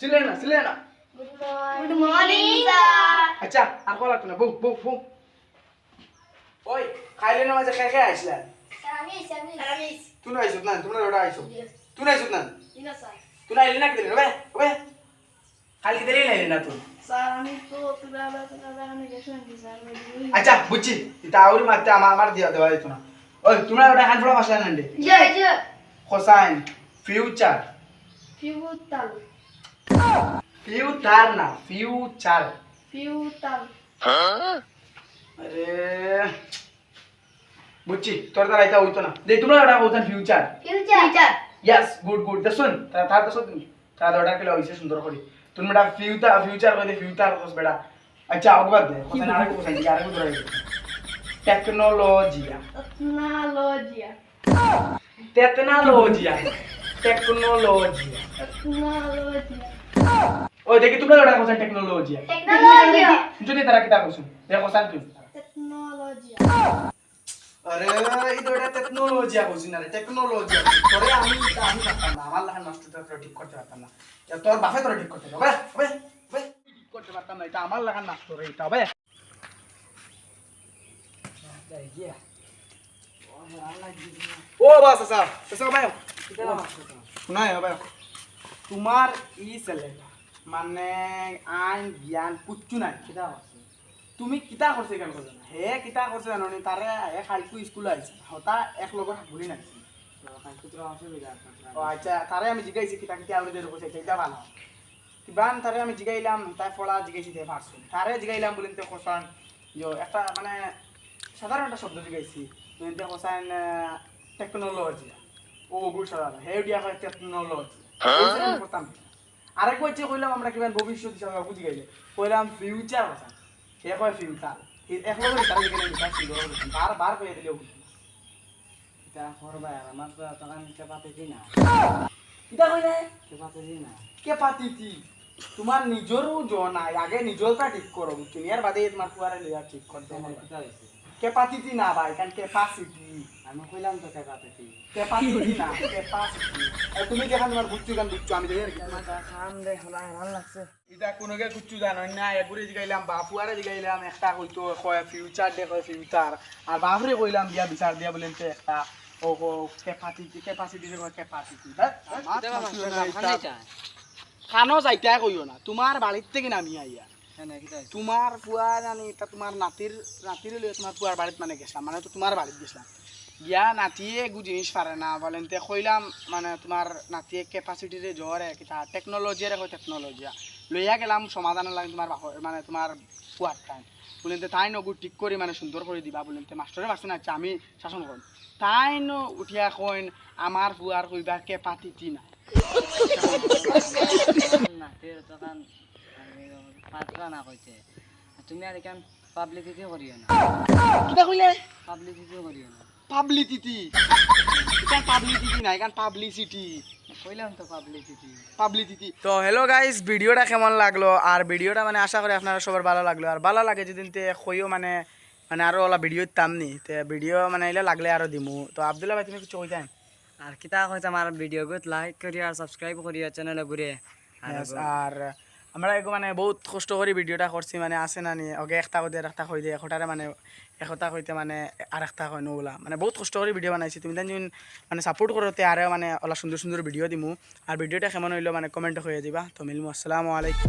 চিল্লে না good morning sir. আচ্ছা আর কল লাগতো না বউ ওই খাইলে না মাঝে খেয়ে আইসলেন স্যার আমি তুই না আইসত না তোমরা ওটা আইসো তুই না আইসত না দিনা স্যার। তুই না আইলি না কিদিন ওবে খালি কিদিন আইলি না তুই স্যার আমি তো তুলা আমি গেছিলাম কি স্যার আচ্ছা বুঝছি এটা আউরি মারতে আমার দেওয়া যেত না ওই তোমরা ওটা হ্যান্ড ফলো আসলেন না জি কোসাইন ফিউচার ফিউটাল ফিউচার না ফিউচার ফিউটাল আরে বুঝছি তোর দ্বারা এটা হইতো না দেখ তোমরা ওটা বলতেন ফিউচার ফিউচার ইয়েস গুড দেখুন তার দেখো তুমি তার ওটা কেলে হইছে সুন্দর করে তুমি বেটা ফিউচার কইতে ফিউচার কস বেটা আচ্ছা আগবাদ দে কোথায় আরেকটু কোথায় কি আরেকটু ধরে টেকনোলজিয়া টেকনোলজিয়া ও দেখি তোমরা ওটা কোথায় টেকনোলজিয়া যদি তারা কিতা কইছো দেখো সান তুই আরে এই তো এটা টেকনোলজিয়া কইছিস না টেকনোলজিয়া তোরে আমি পারতাম না আমার লাহান মাস্টারটা ঠিক করতে পারতাম না তোর বাপে তোরে ঠিক করতে হবে ঠিক করতে পারতাম না এটা আমার লাহান মাস্টার এটা হবে ও বাস আচ্ছা ভাই শোনাই ভাই তোমার ই ছেলেটা মানে আইন জ্ঞান কুচ্ছু নাই কিতা তুমি কিতা করছে কেন করছো না হে কিতা করছে জানো নি তারে হে খালকু স্কুল আইছে হতা এক লগত ঘুরি নাইছে ও আচ্ছা তারে আমি জিগাইছি কিতা কিতা আউরে দেরো কইছে এটা ভালো কিবান তারে আমি জিগাইলাম তাই ফলা জিগাইছি তে পারছো তারে জিগাইলাম বলেন তে কোসান যে একটা মানে সাধারণ একটা শব্দ জিগাইছি বলেন তে কোসান টেকনোলজি ও গুড সাধারণ হে দিয়া হয় টেকনোলজি করতাম আরেক কইছে কইলাম আমরা কিবান ভবিষ্যৎ হিসাবে বুঝি গাইলে কইলাম ফিউচার কথা সে কয় ফিউচার এক লগে তার দিকে নিয়ে যাচ্ছি বার কইয়া দিলেও এটা করবা আর আমার তো তখন কে পাতে কি না কিতা কইলে কে পাতে কি না কে পাতিতি তোমার নিজরও জন নাই আগে নিজরটা ঠিক করো বুঝছো এর বাদে তোমার ফুয়ারে লিয়া ঠিক করতে হবে কিটা হইছে কে পাতিতি না ভাই কারণ ক্যাপাসিটি আমি কইলাম তো কে পাতে কি ক্যাপাসিটি না ক্যাপাসিটি তুমি যেখানে তোমার বুঝছো গান বুঝছো আমি দেখি আর কি আমার কাম দে হলা ভাল লাগছে এটা কোনোকে কুচ্ছু জানো না এগুলো জিগাইলাম বাপুয়ারে জিগাইলাম একটা কইতো কয় ফিউচার দে কয় ফিউচার আর বাপুরে কইলাম দিয়া বিচার দিয়া বলেন তো একটা ও ক্যাপাসিটি দে কয় ক্যাপাসিটি খানো যাইতা কইও না তোমার বাড়ির থেকে নামি আইয়া তোমার ফুয়া জানি এটা তোমার নাতির লইয়া তোমার ফুয়ার বাড়িত মানে গেছিলাম মানে তো তোমার বাড়িত গেছিলাম গিয়া নাতিয়ে একু জিনিস পারে না বলেন তে কইলাম মানে তোমার নাতিয়ে ক্যাপাসিটিরে জ্বর কিতা টেকনোলজিয়ারে কয় টেকনোলজিয়া লইয়া গেলাম সমাধানের লাগে তোমার মানে তোমার ফুয়ার টাইম বলেন তাই নগু ঠিক করে মানে সুন্দর করে দিবা বলেন মাস্টরে মাস্টার না আমি শাসন করুন তাই ন উঠিয়া কইন আমার ফুয়ার কইবা ক্যাপাসিটি না না তের তখন পাতলা না কইছে তুমি আর কেন পাবলিসিটি করিও না কিতা কইলে পাবলিসিটি করিও না পাবলিসিটি এটা পাবলিসিটি না এখান পাবলিসিটি কইলাম তো পাবলিসিটি তো হ্যালো গাইস ভিডিওটা কেমন লাগলো আর ভিডিওটা মানে আশা করি আপনারা সবার ভালো লাগলো আর ভালো লাগে যদি তে কইও মানে আরো ওলা ভিডিও দিতাম নি তে ভিডিও মানে এলে লাগলে আরো দিমু তো আব্দুল্লাহ ভাই তুমি কিছু কইতেন আর কিতা কইছে আমার ভিডিও গুলো লাইক করিও আর সাবস্ক্রাইব করিও চ্যানেলে ঘুরে আর আমরা এগো মানে বহুত কষ্ট করে ভিডিওটা করছি মানে আছে না নি ওকে একটা কইতে একটা কই দিয়ে এখটারে মানে একটা কইতে মানে আর একটা কই নোলা মানে বহুত কষ্ট করে ভিডিও বানাইছি তুমি যেন মানে সাপোর্ট করতে আরে মানে ওলা সুন্দর সুন্দর ভিডিও দিমু আর ভিডিওটা কেমন হইলো মানে কমেন্ট হয়ে যাবা তো মিলমু আসসালামু আলাইকুম